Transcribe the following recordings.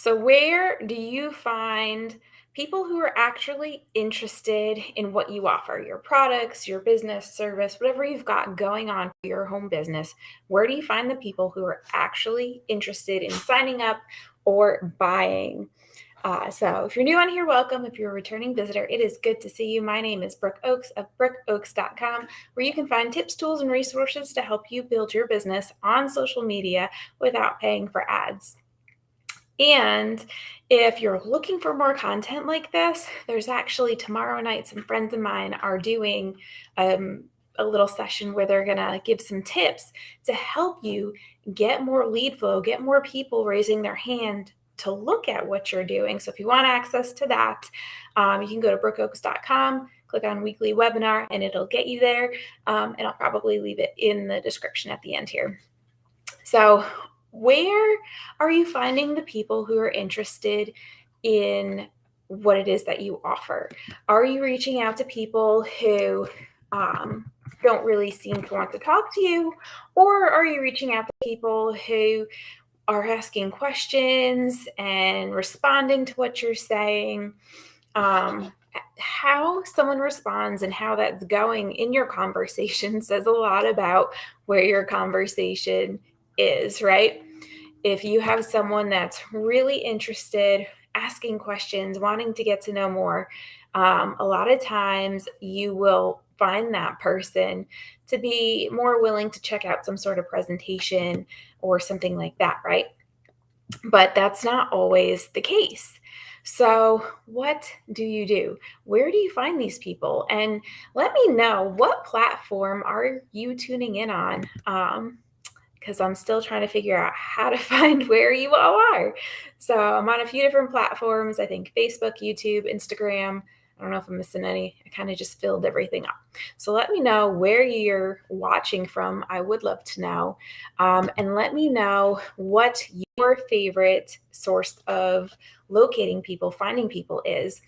So, where do you find people who are actually interested in what you offer, your products, your business, service, whatever you've got going on for your home business? Where do you find the people who are actually interested in signing up or buying? So, if you're new on here, welcome. If you're a returning visitor, it is good to see you. My name is Brooke Oakes of brookeoakes.com, where you can find tips, tools, and resources to help you build your business on social media without paying for ads. And if you're looking for more content like this, there's actually tomorrow night, some friends of mine are doing um, a little session where they're going to give some tips to help you get more lead flow, get more people raising their hand to look at what you're doing. So if you want access to that, you can go to brookeoakes.com, click on weekly webinar, and it'll get you there. And I'll probably leave it in the description at the end here. So, where are you finding the people who are interested in what it is that you offer? Are you reaching out to people who don't really seem to want to talk to you? Or are you reaching out to people who are asking questions and responding to what you're saying? How someone responds and how that's going in your conversation says a lot about where your conversation is, right? If you have someone that's really interested, asking questions, wanting to get to know more, a lot of times you will find that person to be more willing to check out some sort of presentation or something like that, right? But that's not always the case. So, what do you do? Where do you find these people? And let me know, what platform are you tuning in on? Because I'm still trying to figure out how to find where you all are. So, I'm on a few different platforms. I think Facebook, YouTube, Instagram. I don't know if I'm missing any. I kind of just filled everything up. So let me know where you're watching from. I would love to know. And let me know what your favorite source of locating people, finding people is.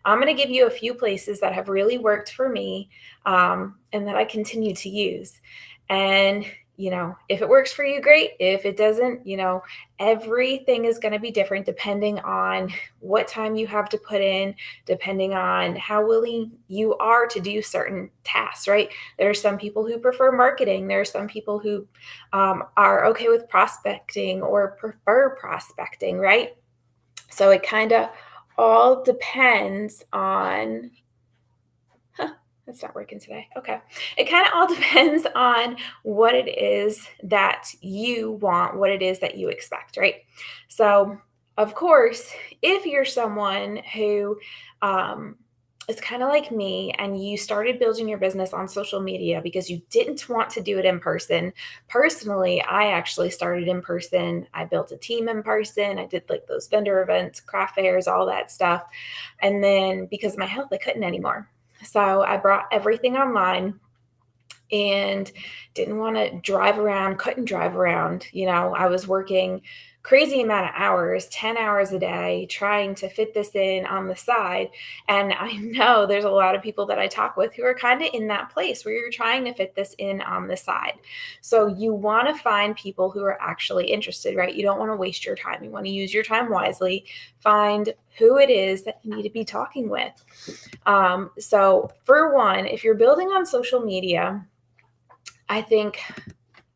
I'm going to give you a few places that have really worked for me and that I continue to use. And if it works for you, great. If it doesn't, everything is going to be different depending on what time you have to put in, depending on how willing you are to do certain tasks, right? There are some people who prefer marketing. There are some people who are okay with prospecting or prefer prospecting, right? So it kind of all depends on that's not working today. Okay. It kind of all depends on what it is that you want, what it is that you expect, right? So, of course, if you're someone who is kind of like me and you started building your business on social media because you didn't want to do it in person, personally, I actually started in person. I built a team in person. I did like those vendor events, craft fairs, all that stuff. And then because of my health, I couldn't anymore. So I brought everything online and didn't want to drive around, couldn't drive around. I was working crazy amount of hours, 10 hours a day, trying to fit this in on the side. And I know there's a lot of people that I talk with who are kind of in that place where you're trying to fit this in on the side. So you want to find people who are actually interested, right? You don't want to waste your time. You want to use your time wisely. Find who it is that you need to be talking with. So for one, if you're building on social media, I think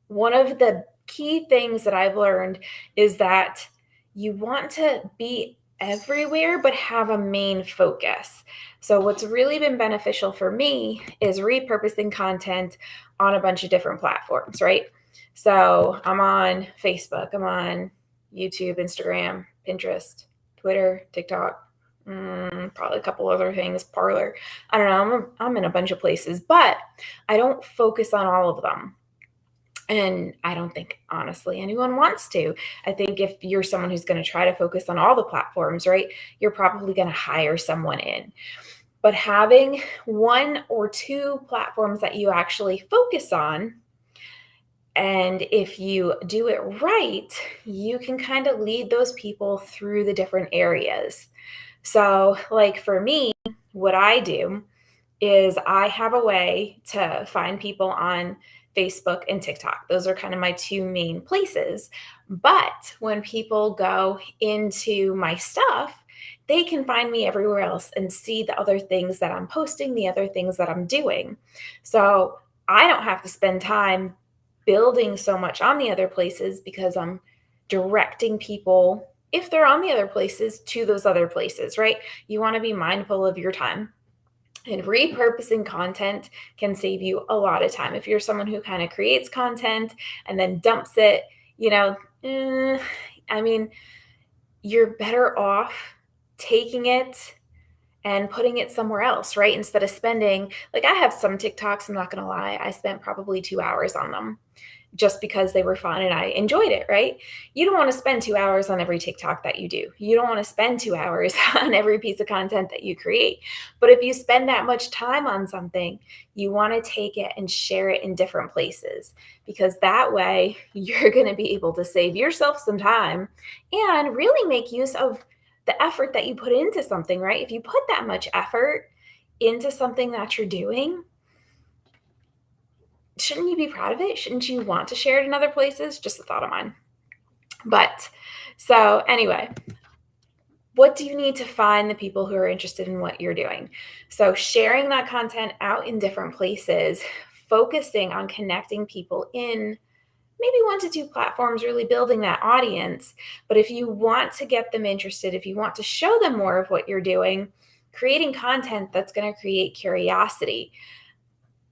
one of the key things that I've learned is that you want to be everywhere, but have a main focus. So what's really been beneficial for me is repurposing content on a bunch of different platforms, right? So I'm on Facebook, I'm on YouTube, Instagram, Pinterest, Twitter, TikTok, probably a couple other things, Parlor. I don't know. I'm in a bunch of places, but I don't focus on all of them. And I don't think, honestly, anyone wants to. I think if you're someone who's going to try to focus on all the platforms, right, you're probably going to hire someone in. But having one or two platforms that you actually focus on, and if you do it right, you can kind of lead those people through the different areas. So, like for me, what I do is I have a way to find people on Facebook and TikTok. Those are kind of my two main places. But when people go into my stuff, they can find me everywhere else and see the other things that I'm posting, the other things that I'm doing. So I don't have to spend time building so much on the other places because I'm directing people, if they're on the other places, to those other places, right? You want to be mindful of your time. And repurposing content can save you a lot of time. If you're someone who kind of creates content and then dumps it, you know, I mean, you're better off taking it and putting it somewhere else, right? Instead of spending, like I have some TikToks, I'm not gonna lie, I spent probably 2 hours on them just because they were fun and I enjoyed it, right? You don't want to spend 2 hours on every TikTok that you do. You don't want to spend 2 hours on every piece of content that you create. But if you spend that much time on something, you want to take it and share it in different places because that way you're going to be able to save yourself some time and really make use of the effort that you put into something, right? If you put that much effort into something that you're doing, shouldn't you be proud of it? Shouldn't you want to share it in other places? Just a thought of mine. But so anyway, what do you need to find the people who are interested in what you're doing? So sharing that content out in different places, focusing on connecting people in maybe 1 to 2 platforms, really building that audience. But if you want to get them interested, if you want to show them more of what you're doing, creating content that's going to create curiosity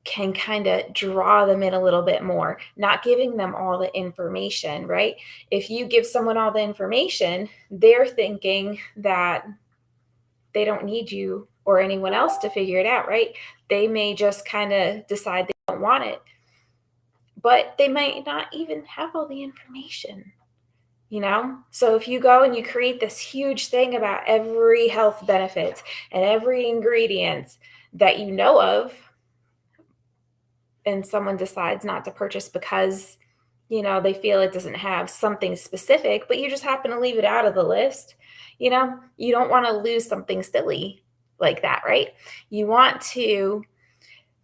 can kind of draw them in a little bit more, not giving them all the information, right? If you give someone all the information, they're thinking that they don't need you or anyone else to figure it out, right? They may just kind of decide they don't want it, but they might not even have all the information, you know? So if you go and you create this huge thing about every health benefit and every ingredient that you know of, and someone decides not to purchase because they feel it doesn't have something specific, but you just happen to leave it out of the list, you don't want to lose something silly like that, right? You want to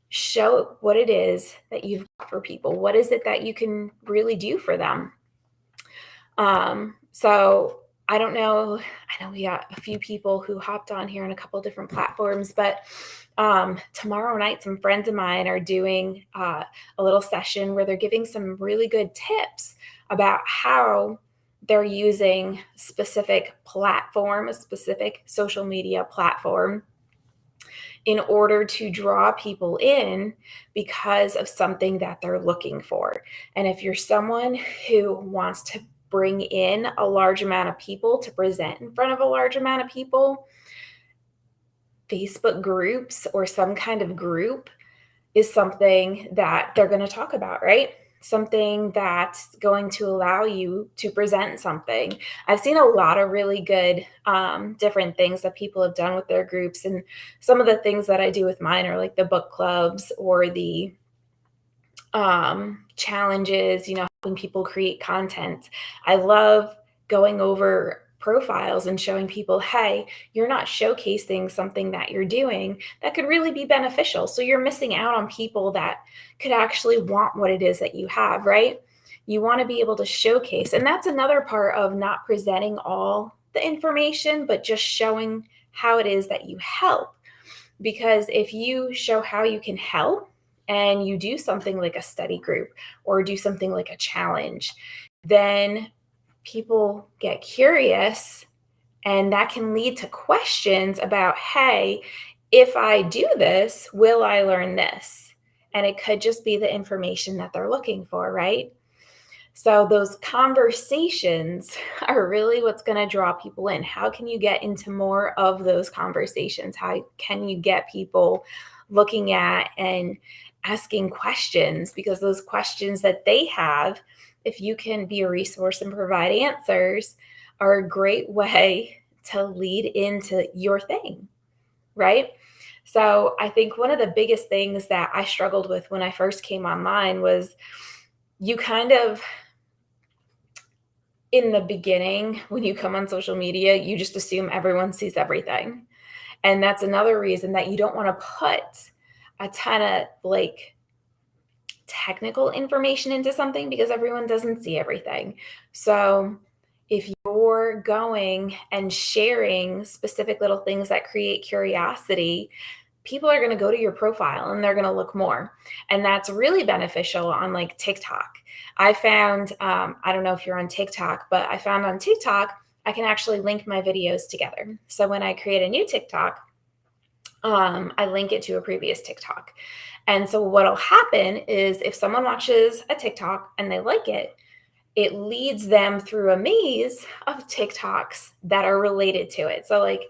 show what it is that you've got for people. What is it that you can really do for them? So I don't know. I know we got a few people who hopped on here on a couple different platforms, but tomorrow night, some friends of mine are doing a little session where they're giving some really good tips about how they're using specific platform, a specific social media platform in order to draw people in because of something that they're looking for. And if you're someone who wants to bring in a large amount of people to present in front of a large amount of people, Facebook groups or some kind of group is something that they're going to talk about, right? Something that's going to allow you to present something. I've seen a lot of really good different things that people have done with their groups. And some of the things that I do with mine are like the book clubs or the challenges, helping people create content. I love going over profiles and showing people, hey, you're not showcasing something that you're doing that could really be beneficial. So you're missing out on people that could actually want what it is that you have, right? You want to be able to showcase. And that's another part of not presenting all the information, but just showing how it is that you help. Because if you show how you can help, and you do something like a study group or do something like a challenge, then people get curious and that can lead to questions about, hey, if I do this, will I learn this? And it could just be the information that they're looking for, right? So those conversations are really what's going to draw people in. How can you get into more of those conversations? How can you get people looking at and asking questions? Because those questions that they have, if you can be a resource and provide answers, are a great way to lead into your thing, right? So I think one of the biggest things that I struggled with when I first came online was you kind of, in the beginning, when you come on social media, you just assume everyone sees everything. And that's another reason that you don't want to put a ton of like technical information into something because everyone doesn't see everything. So if you're going and sharing specific little things that create curiosity, people are going to go to your profile and they're going to look more. And that's really beneficial on like TikTok. I found, I don't know if you're on TikTok, but I found on TikTok, I can actually link my videos together. So when I create a new TikTok, I link it to a previous TikTok. And so what'll happen is if someone watches a TikTok and they like it, it leads them through a maze of TikToks that are related to it. So like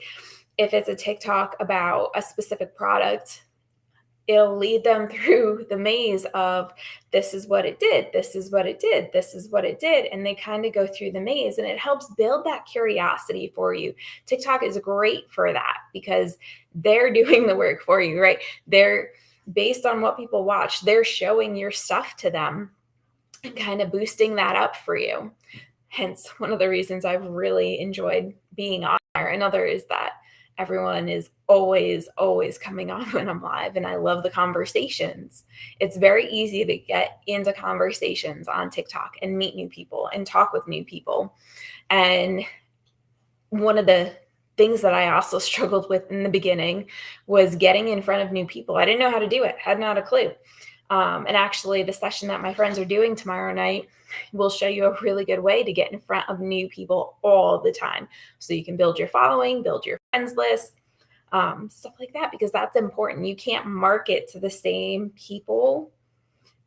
if it's a TikTok about a specific product, it'll lead them through the maze of this is what it did, this is what it did, this is what it did. And they kind of go through the maze and it helps build that curiosity for you. TikTok is great for that because they're doing the work for you, right? They're based on what people watch, they're showing your stuff to them and kind of boosting that up for you. Hence, one of the reasons I've really enjoyed being on there. Another is that everyone is always coming on when I'm live, and I love the conversations. It's very easy to get into conversations on TikTok and meet new people and talk with new people. And one of the things that I also struggled with in the beginning was getting in front of new people. I didn't know how to do it, had not a clue. And actually, the session that my friends are doing tomorrow night will show you a really good way to get in front of new people all the time. So you can build your following, build your friends list, stuff like that, because that's important. You can't market to the same people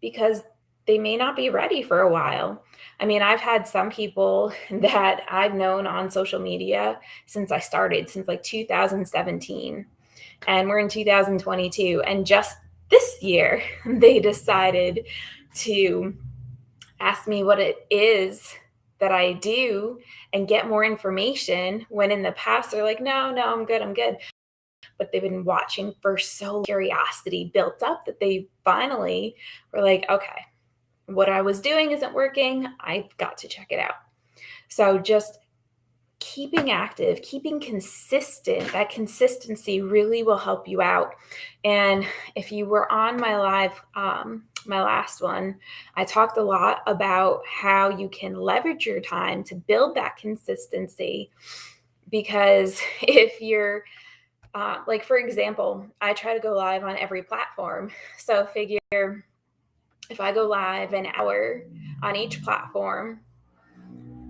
because they may not be ready for a while. I mean, I've had some people that I've known on social media since I started, since like 2017, and we're in 2022. And just this year, they decided to ask me what it is that I do and get more information, when in the past they're like, no, I'm good. But they've been watching for so curiosity built up that they finally were like, okay, what I was doing isn't working. I've got to check it out. So just keeping active, keeping consistent, that consistency really will help you out. And if you were on my live, my last one, I talked a lot about how you can leverage your time to build that consistency. Because if you're, like, for example, I try to go live on every platform. So figure if I go live an hour on each platform,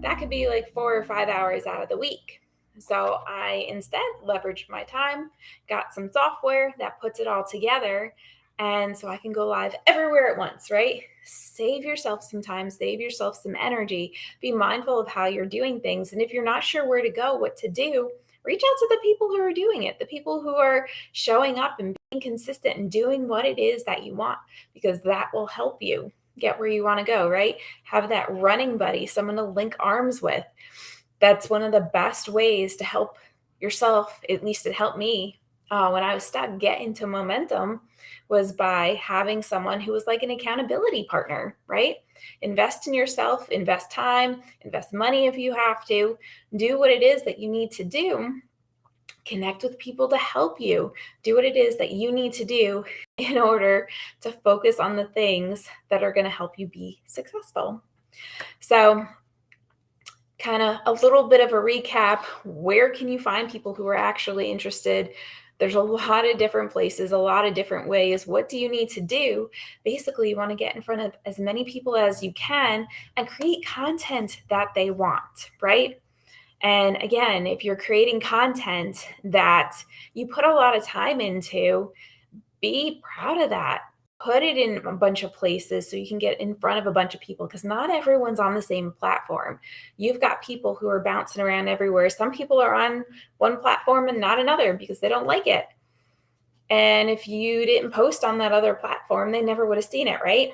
that could be like 4 or 5 hours out of the week. So I instead leveraged my time, got some software that puts it all together. And so I can go live everywhere at once, right? Save yourself some time, save yourself some energy, be mindful of how you're doing things. And if you're not sure where to go, what to do, reach out to the people who are doing it, the people who are showing up and being consistent and doing what it is that you want, because that will help you get where you want to go, right? Have that running buddy, someone to link arms with. That's one of the best ways to help yourself. At least it helped me when I was stuck, get into momentum, was by having someone who was like an accountability partner, right? Invest in yourself, invest time, invest money if you have to, do what it is that you need to do. Connect with people to help you do what it is that you need to do in order to focus on the things that are going to help you be successful. So, kind of a little bit of a recap. Where can you find people who are actually interested? There's a lot of different places, a lot of different ways. What do you need to do? Basically, you want to get in front of as many people as you can and create content that they want, right? And again, if you're creating content that you put a lot of time into, be proud of that. Put it in a bunch of places so you can get in front of a bunch of people, because not everyone's on the same platform. You've got people who are bouncing around everywhere. Some people are on one platform and not another because they don't like it. And if you didn't post on that other platform, they never would have seen it, right?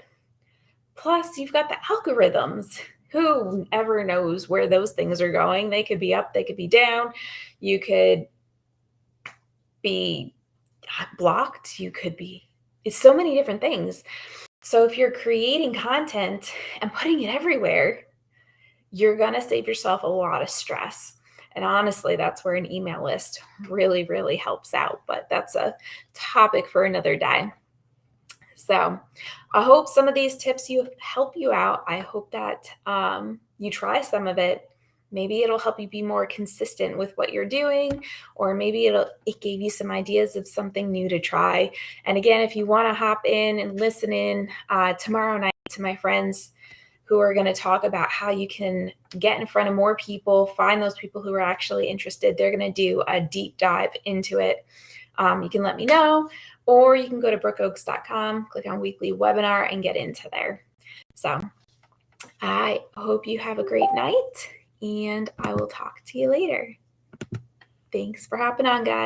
Plus, you've got the algorithms. Who ever knows where those things are going? They could be up, they could be down. You could be blocked. You could be, it's so many different things. So if you're creating content and putting it everywhere, you're going to save yourself a lot of stress. And honestly, that's where an email list really, really helps out. But that's a topic for another day. So I hope some of these tips help you out. I hope that you try some of it. Maybe it'll help you be more consistent with what you're doing, or maybe it gave you some ideas of something new to try. And again, if you want to hop in and listen in tomorrow night to my friends who are going to talk about how you can get in front of more people, find those people who are actually interested. They're going to do a deep dive into it. You can let me know, or you can go to brookeoaks.com, click on weekly webinar, and get into there. So I hope you have a great night, and I will talk to you later. Thanks for hopping on, guys.